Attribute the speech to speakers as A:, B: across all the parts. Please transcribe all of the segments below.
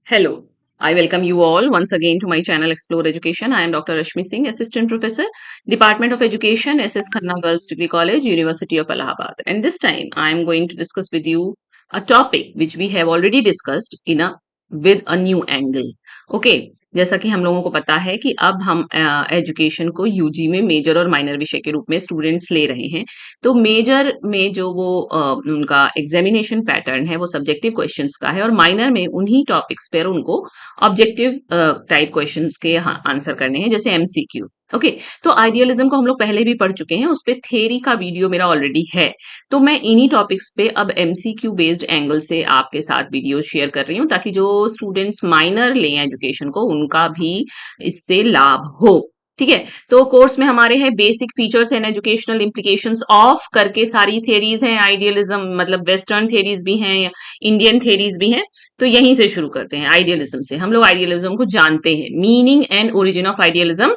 A: Hello, I welcome you all once again to my channel Explore Education. I am Dr. Rashmi Singh, Assistant Professor, Department of Education, SS Khanna Girls Degree College, University of Allahabad. And this time I am going to discuss with you a topic which we have already discussed in a with a new angle. Okay, जैसा कि हम लोगों को पता है कि अब हम एजुकेशन को यूजी में मेजर और माइनर विषय के रूप में स्टूडेंट्स ले रहे हैं। तो मेजर में जो वो उनका एग्जामिनेशन पैटर्न है वो सब्जेक्टिव क्वेश्चंस का है और माइनर में उन्हीं टॉपिक्स पर उनको ऑब्जेक्टिव टाइप क्वेश्चंस के आंसर करने हैं जैसे एमसीक्यू। ओके, तो आइडियलिज्म को हम लोग पहले भी पढ़ चुके हैं, उस पर थ्योरी का वीडियो मेरा ऑलरेडी है। तो मैं इन्हीं टॉपिक्स पे अब एमसीक्यू बेस्ड एंगल से आपके साथ वीडियो शेयर कर रही हूँ ताकि जो स्टूडेंट्स माइनर लें एजुकेशन को उनका भी इससे लाभ हो। ठीक है, तो कोर्स में हमारे हैं basic features and educational implications of करके सारी थेरीज हैं। आइडियलिज्म मतलब वेस्टर्न थेरीज भी हैं, इंडियन थेरीज भी हैं। तो यहीं से शुरू करते हैं आइडियलिज्म से। हम लोग आइडियलिज्म को जानते हैं, meaning and origin of idealism.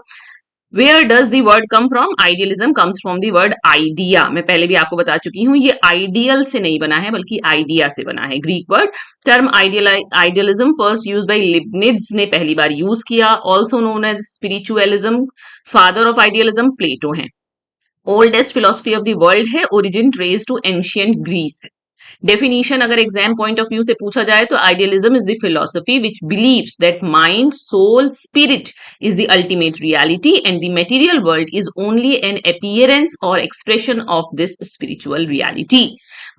A: Where does the word come from? Idealism comes from the word idea. मैं पहले भी आपको बता चुकी हूँ, ये आइडियल से नहीं बना है बल्कि आइडिया से बना है, Greek word. Term idealism first use by Leibniz ने पहली बार यूज किया। Also known as spiritualism. Father of idealism Plato हैं। Oldest philosophy of the world है। Origin trace to ancient Greece है। डेफिनेशन अगर एग्जाम पॉइंट ऑफ व्यू से पूछा जाए तो idealism is the philosophy which believes that mind, soul, spirit is the ultimate reality and the material world is only an appearance और expression of this spiritual reality.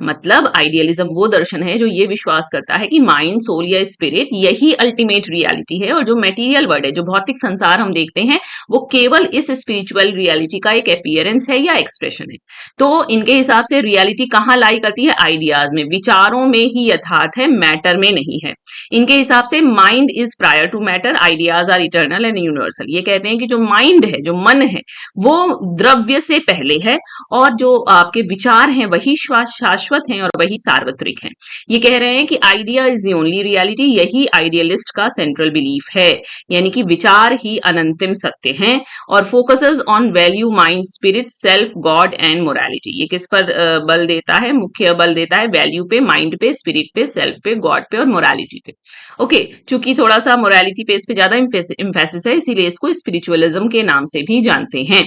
A: मतलब idealism वो दर्शन है जो ये विश्वास करता है कि माइंड, सोल या स्पिरिट यही अल्टीमेट रियलिटी है और जो मटेरियल वर्ल्ड है, जो भौतिक संसार हम देखते हैं, वो केवल इस स्पिरिचुअल रियलिटी का एक अपीयरेंस है या एक्सप्रेशन है। तो इनके हिसाब से रियलिटी कहाँ लाई करती है? आइडियाज में, विचारों में ही यथार्थ है, मैटर में नहीं है। इनके हिसाब से mind is prior to matter, ideas are eternal and universal. ये कहते हैं कि जो माइंड है, जो मन है, वो द्रव्य से पहले है और जो आपके विचार हैं वही शाश्वत हैं और वही सार्वत्रिक हैं। ये कह रहे हैं कि idea is the only reality, यही आइडियलिस्ट का सेंट्रल बिलीफ है, यानी कि विचार ही अनंतिम सत्य हैं और focuses on value, mind, spirit, self, God and morality. ये किस पर बल देता है? मुख्य बल देता है वैल्यू पे, माइंड पे, स्पिरिट पे, सेल्फ पे, गॉड पे और मोरालिटी पे। ओके, चूंकि थोड़ा सा मोरालिटी पे इस पे ज्यादा इम्फेसिस है, इसीलिए इसको स्पिरिचुअलिज्म के नाम से भी जानते हैं।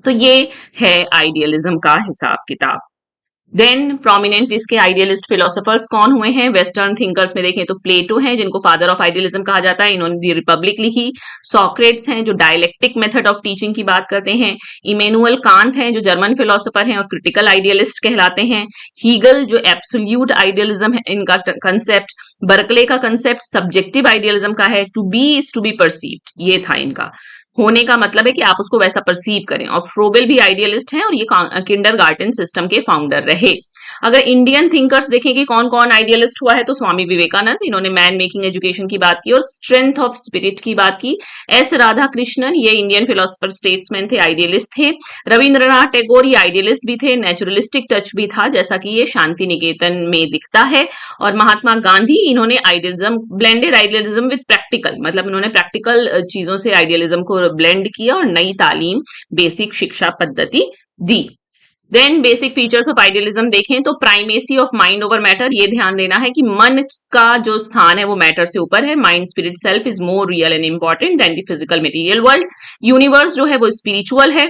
A: तो ये है आइडियलिज्म का हिसाब किताब। देन प्रोमिनेंट इसके आइडियलिस्ट फिलोसोफर्स कौन हुए हैं? वेस्टर्न थिंकर्स में देखें तो प्लेटो हैं, जिनको फादर ऑफ आइडियलिज्म कहा जाता है, इन्होंने दी रिपब्लिक लिखी। सॉक्रेट्स हैं जो डायलेक्टिक मेथड ऑफ टीचिंग की बात करते हैं। इमेनुअल कांत हैं जो जर्मन फिलोसोफर हैं और क्रिटिकल आइडियलिस्ट कहलाते हैं। हीगल जो एब्सोल्यूट आइडियलिज्म है इनका कंसेप्ट। बर्कले का कंसेप्ट सब्जेक्टिव आइडियलिज्म का है, to be is to be perceived, ये था इनका। होने का मतलब है कि आप उसको वैसा परसीव करें। और फ्रोबेल भी आइडियलिस्ट हैं और ये किंडरगार्टन सिस्टम के फाउंडर रहे। अगर इंडियन थिंकर्स देखें कि कौन कौन आइडियलिस्ट हुआ है तो स्वामी विवेकानंद, इन्होंने मैन मेकिंग एजुकेशन की बात की और स्ट्रेंथ ऑफ स्पिरिट की बात की। एस राधा कृष्णन, ये इंडियन फिलोसफर स्टेट्समैन थे, आइडियलिस्ट थे। रविंद्रनाथ टैगोर, ये आइडियलिस्ट भी थे, नेचुरलिस्टिक टच भी था जैसा कि ये शांति निकेतन में दिखता है। और महात्मा गांधी, इन्होंने idealism, blended idealism with practical, मतलब इन्होंने प्रैक्टिकल चीजों से आइडियलिज्म को ब्लेंड किया और नई तालीम, बेसिक शिक्षा पद्धति दी। Then basic features of idealism देखें तो primacy of mind over matter, ये ध्यान देना है कि मन का जो स्थान है वो मैटर से ऊपर है। Mind, spirit, self is more real and important than the physical material world. Universe जो है वो स्पिरिचुअल है।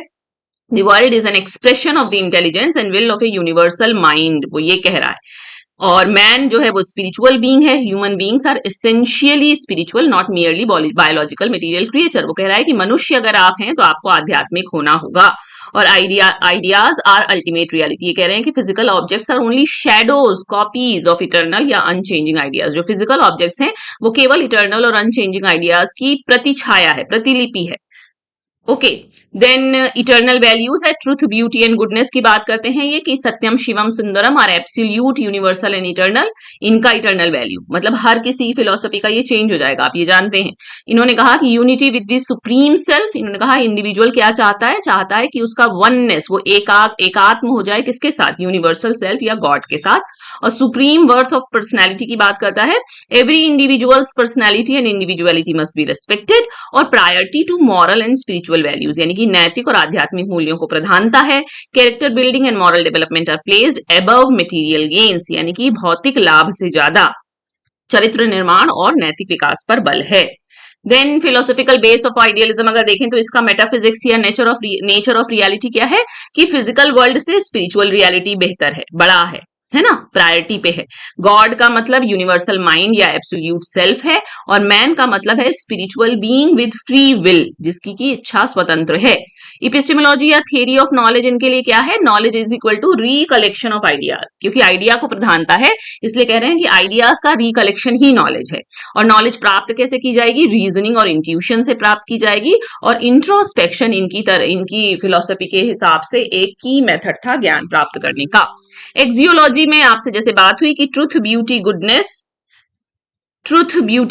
A: The world is an expression of the intelligence and will of a universal mind, वो ये कह रहा है। और मैन जो है वो स्पिरिचुअल बीइंग है। Human beings are essentially spiritual, not merely biological material creature. वो कह रहा है कि मनुष्य अगर आप हैं तो आपको आध्यात्मिक होना होगा। और आइडियाज आर अल्टीमेट रियलिटी, ये कह रहे हैं कि physical objects are only shadows, copies of eternal या अनचेंजिंग आइडियाज। जो फिजिकल ऑब्जेक्ट्स हैं वो केवल इटर्नल और अनचेंजिंग आइडियाज की प्रतिछाया है, प्रतिलिपि है। ओके, देन इटर्नल वैल्यूज है, ट्रुथ, ब्यूटी एंड गुडनेस की बात करते हैं ये कि सत्यम, शिवम, सुंदरम are absolute, universal and eternal. इनका इटर्नल वैल्यू मतलब हर किसी फिलोसफी का ये चेंज हो जाएगा, आप ये जानते हैं। इन्होंने कहा कि unity with the supreme self, इन्होंने कहा इंडिविजुअल क्या चाहता है? चाहता है कि उसका वननेस, वो एकात्म हो जाए, किसके साथ? यूनिवर्सल सेल्फ या गॉड के साथ। और सुप्रीम वर्थ ऑफ पर्सनैलिटी की बात करता है, every individuals personality and individuality must be respected. और priority to moral and spiritual values, यानी कि नैतिक और आध्यात्मिक मूल्यों को प्रधानता है। Character building and moral development are placed above material gains, यानी कि भौतिक लाभ से ज्यादा। चरित्र निर्माण और नैतिक विकास पर बल है। Then philosophical base of idealism अगर देखें तो इसका मेटाफिजिक्स या नेचर ऑफ रियलिटी क्या है कि फिजिकल वर्ल्ड से स्पिरिचुअल रियलिटी बेहतर है, बड़ा है ना, प्रायोरिटी पे है। गॉड का मतलब यूनिवर्सल माइंड या एब्सोल्यूट सेल्फ है, और मैन का मतलब है spiritual being with free will, जिसकी की इच्छा स्वतंत्र है। इपिस्टेमोलॉजी या थियरी ऑफ नॉलेज इनके लिए क्या है, knowledge is equal to recollection of ideas, क्योंकि आइडिया को प्रधानता है इसलिए कह रहे हैं कि आइडियाज का रिकलेक्शन ही नॉलेज है। और नॉलेज प्राप्त कैसे की जाएगी, रीजनिंग और इंट्यूशन से प्राप्त की जाएगी, और इंट्रोस्पेक्शन इनकी फिलोसफी के हिसाब से एक की मेथड था ज्ञान प्राप्त करने का। एक्सियोलॉजी में आपसे जैसे बात हुई कि truth beauty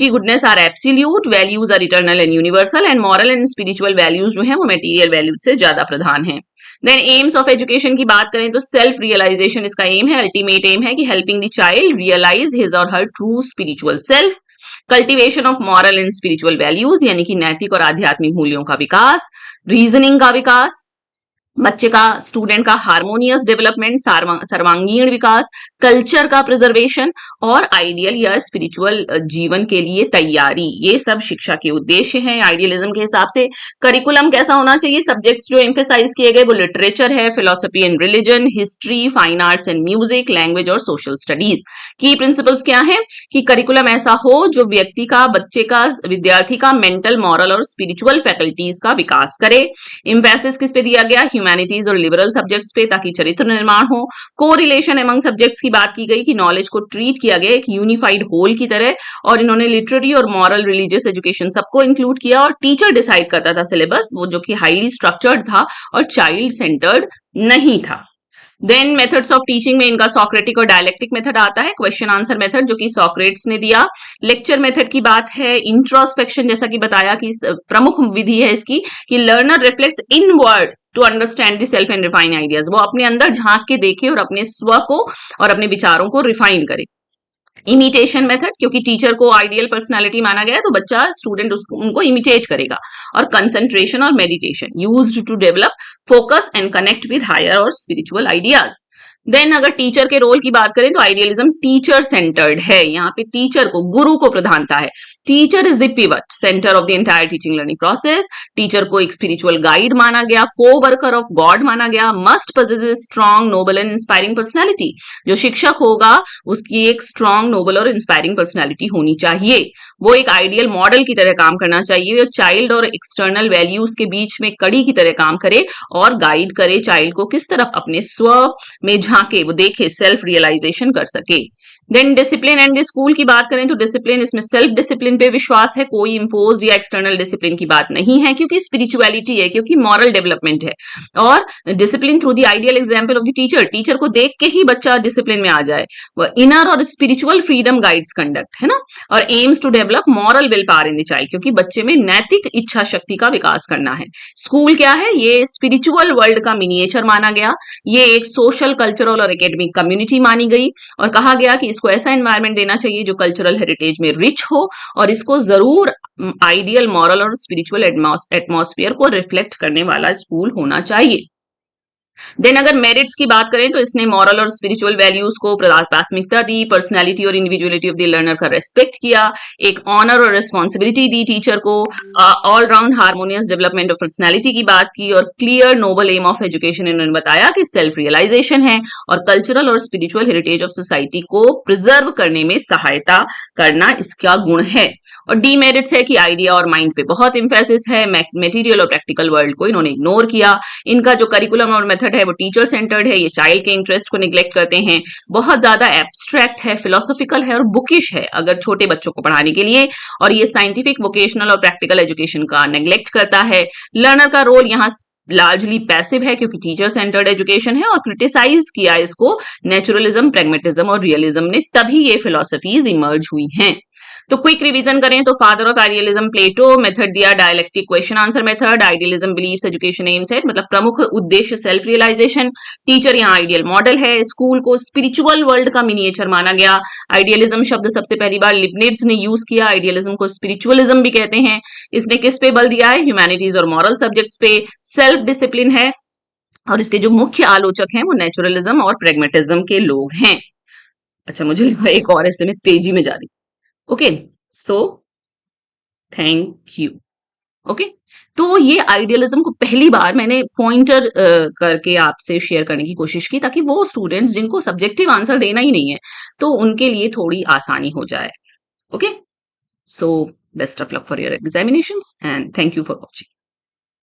A: goodness are absolute, values are eternal and universal, and moral and spiritual values जो है वो मटेरियल वैल्यूज से ज्यादा प्रधान है। देन एम्स ऑफ एजुकेशन की बात करें तो सेल्फ रियलाइजेशन इसका एम है, अल्टीमेट एम है कि helping the child realise his और her true spiritual self, cultivation of moral and spiritual values यानी कि नैतिक और आध्यात्मिक मूल्यों का विकास, रीजनिंग का विकास, बच्चे का स्टूडेंट का हार्मोनियस डेवलपमेंट, सर्वांगीण विकास, कल्चर का प्रिजर्वेशन और आइडियल या स्पिरिचुअल जीवन के लिए तैयारी, ये सब शिक्षा के उद्देश्य हैं। आइडियलिज्म के हिसाब से करिकुलम कैसा होना चाहिए, सब्जेक्ट्स जो एम्फेसाइज किए गए वो लिटरेचर है, philosophy and religion, history, fine arts and music, language और सोशल स्टडीज। की प्रिंसिपल्स क्या है कि करिकुलम ऐसा हो जो व्यक्ति का, बच्चे का, विद्यार्थी का मेंटल, मॉरल और स्पिरिचुअल फैकल्टीज का विकास करे। एम्फेसिस किस पे दिया गया, ह्यूमैनिटीज और लिबरल सब्जेक्ट्स पे, ताकि चरित्र निर्माण हो। कोरिलेशन अमंग सब्जेक्ट्स की बात की गई कि नॉलेज को ट्रीट किया गया एक यूनिफाइड होल की तरह, और इन्होंने लिटरेरी और मॉरल रिलीजियस एजुकेशन सबको इंक्लूड किया, और टीचर डिसाइड करता था सिलेबस, वो जो कि हाईली स्ट्रक्चर्ड था और चाइल्ड सेंटर्ड नहीं था। देन मेथड्स ऑफ टीचिंग में इनका सॉक्रेटिक और डायलेक्टिक मेथड आता है, क्वेश्चन आंसर मेथड जो कि सॉक्रेट्स ने दिया। लेक्चर मेथड की बात है, इंट्रोस्पेक्शन जैसा कि बताया कि प्रमुख विधि है इसकी कि learner reflects inward to understand the self and refine ideas, वो अपने अंदर झांक के देखे और अपने स्व को और अपने विचारों को रिफाइन करे। इमिटेशन मेथड, क्योंकि टीचर को आइडियल पर्सनालिटी माना गया है तो बच्चा स्टूडेंट उनको इमिटेट करेगा। और कंसंट्रेशन और meditation used to develop focus and connect with higher और स्पिरिचुअल आइडियाज। देन अगर टीचर के रोल की बात करें तो आइडियलिज्म टीचर सेंटर्ड है, यहाँ पे टीचर को, गुरु को प्रधानता है। Teacher is the pivot centre of the entire teaching learning process. Teacher को एक स्पिरिचुअल गाइड माना गया, को वर्कर ऑफ गॉड माना गया। Must possess strong, noble and inspiring personality, जो शिक्षक होगा उसकी एक स्ट्रॉन्ग, नोबल और इंस्पायरिंग पर्सनैलिटी होनी चाहिए। वो एक आइडियल मॉडल की तरह काम करना चाहिए, वो चाइल्ड और एक्सटर्नल वैल्यूज के बीच में कड़ी की तरह काम करे और गाइड करे चाइल्ड को किस तरफ अपने स्व में झांके, वो देखे, सेल्फ रियलाइजेशन कर सके। देन डिसिप्लिन एंड स्कूल की बात करें तो डिसिप्लिन, इसमें सेल्फ डिसिप्लिन पे विश्वास है, कोई इंपोज या एक्सटर्नल डिसिप्लिन की बात नहीं है, क्योंकि स्पिरिचुअलिटी है, क्योंकि मॉरल डेवलपमेंट है। और discipline through the ideal example of the teacher, teacher को देख के ही बच्चा डिसिप्लिन में आ जाए। इनर और स्पिरिचुअल फ्रीडम गाइड्स कंडक्ट, है ना। और aims to develop moral will power in the child, क्योंकि बच्चे में नैतिक इच्छा शक्ति का विकास करना है। स्कूल क्या है, ये स्पिरिचुअल वर्ल्ड का मिनिएचर माना गया, ये एक सोशल, कल्चरल और एकेडमिक कम्युनिटी मानी गई, और कहा गया कि इसको ऐसा एनवायरनमेंट देना चाहिए जो कल्चरल हेरिटेज में रिच हो, और इसको जरूर आइडियल, मॉरल और स्पिरिचुअल एटमॉस्फेयर को रिफ्लेक्ट करने वाला स्कूल होना चाहिए। देन अगर मेरिट्स की बात करें तो इसने मॉरल और स्पिरिचुअल वैल्यूज को प्राथमिकता दी, पर्सनालिटी और इंडिविजुअलिटी ऑफ द लर्नर का रेस्पेक्ट किया, एक ऑनर और रिस्पॉन्सिबिलिटी दी टीचर को, all round harmonious development of personality की बात की, और clear noble aim of education इन्होंने बताया कि सेल्फ रियलाइजेशन है और कल्चरल और स्पिरिचुअल हेरिटेज ऑफ सोसाइटी को प्रिजर्व करने में सहायता करना इसका गुण है। और डीमेरिट्स है कि आइडिया और माइंड पे बहुत इंफेसिस है, मेटीरियल और प्रैक्टिकल वर्ल्ड को इन्होंने इग्नोर किया, इनका जो करिकुलम और मेथड है वो टीचर सेंटर्ड है, ये चाइल्ड के इंटरेस्ट को निग्लेक्ट करते हैं, बहुत ज्यादा एब्स्ट्रैक्ट है, फिलोसॉफिकल है और बुकिश है अगर छोटे बच्चों को पढ़ाने के लिए, और ये साइंटिफिक, वोकेशनल और प्रैक्टिकल एजुकेशन का नेग्लेक्ट करता है। लर्नर का रोल यहाँ लार्जली पैसिव है क्योंकि टीचर सेंटर्ड एजुकेशन है, और क्रिटिसाइज किया इसको नेचुरलिज्म, प्रैग्मेटिज्म और रियलिज्म ने, तभी ये फिलोसफीज इमर्ज हुई हैं। तो क्विक रिवीजन करें तो father of idealism Plato, method दिया dialectic question answer method, idealism believes education aim set, मतलब प्रमुख उद्देश्य सेल्फ रियलाइजेशन, टीचर यहाँ आइडियल मॉडल है, स्कूल को स्पिरिचुअल वर्ल्ड का मिनिएचर माना गया, आइडियलिज्म शब्द सबसे पहली बार लिबनिट्ज ने यूज किया, आइडियलिज्म को स्पिरिचुअलिज्म भी कहते हैं, इसने किस पे बल दिया है, ह्यूमैनिटीज और मॉरल सब्जेक्ट्स पे, सेल्फ डिसिप्लिन है, और इसके जो मुख्य आलोचक हैं वो नेचुरलिज्म और प्रेगमेटिज्म के लोग हैं। अच्छा, मुझे लगा एक और इसमें तेजी में जा रही। Okay, so thank you. Okay, तो ये आइडियलिज्म को पहली बार मैंने पॉइंटर करके आपसे शेयर करने की कोशिश की, ताकि वो स्टूडेंट्स जिनको सब्जेक्टिव आंसर देना ही नहीं है, तो उनके लिए थोड़ी आसानी हो जाए। Okay, so best of luck for your examinations and thank you for watching.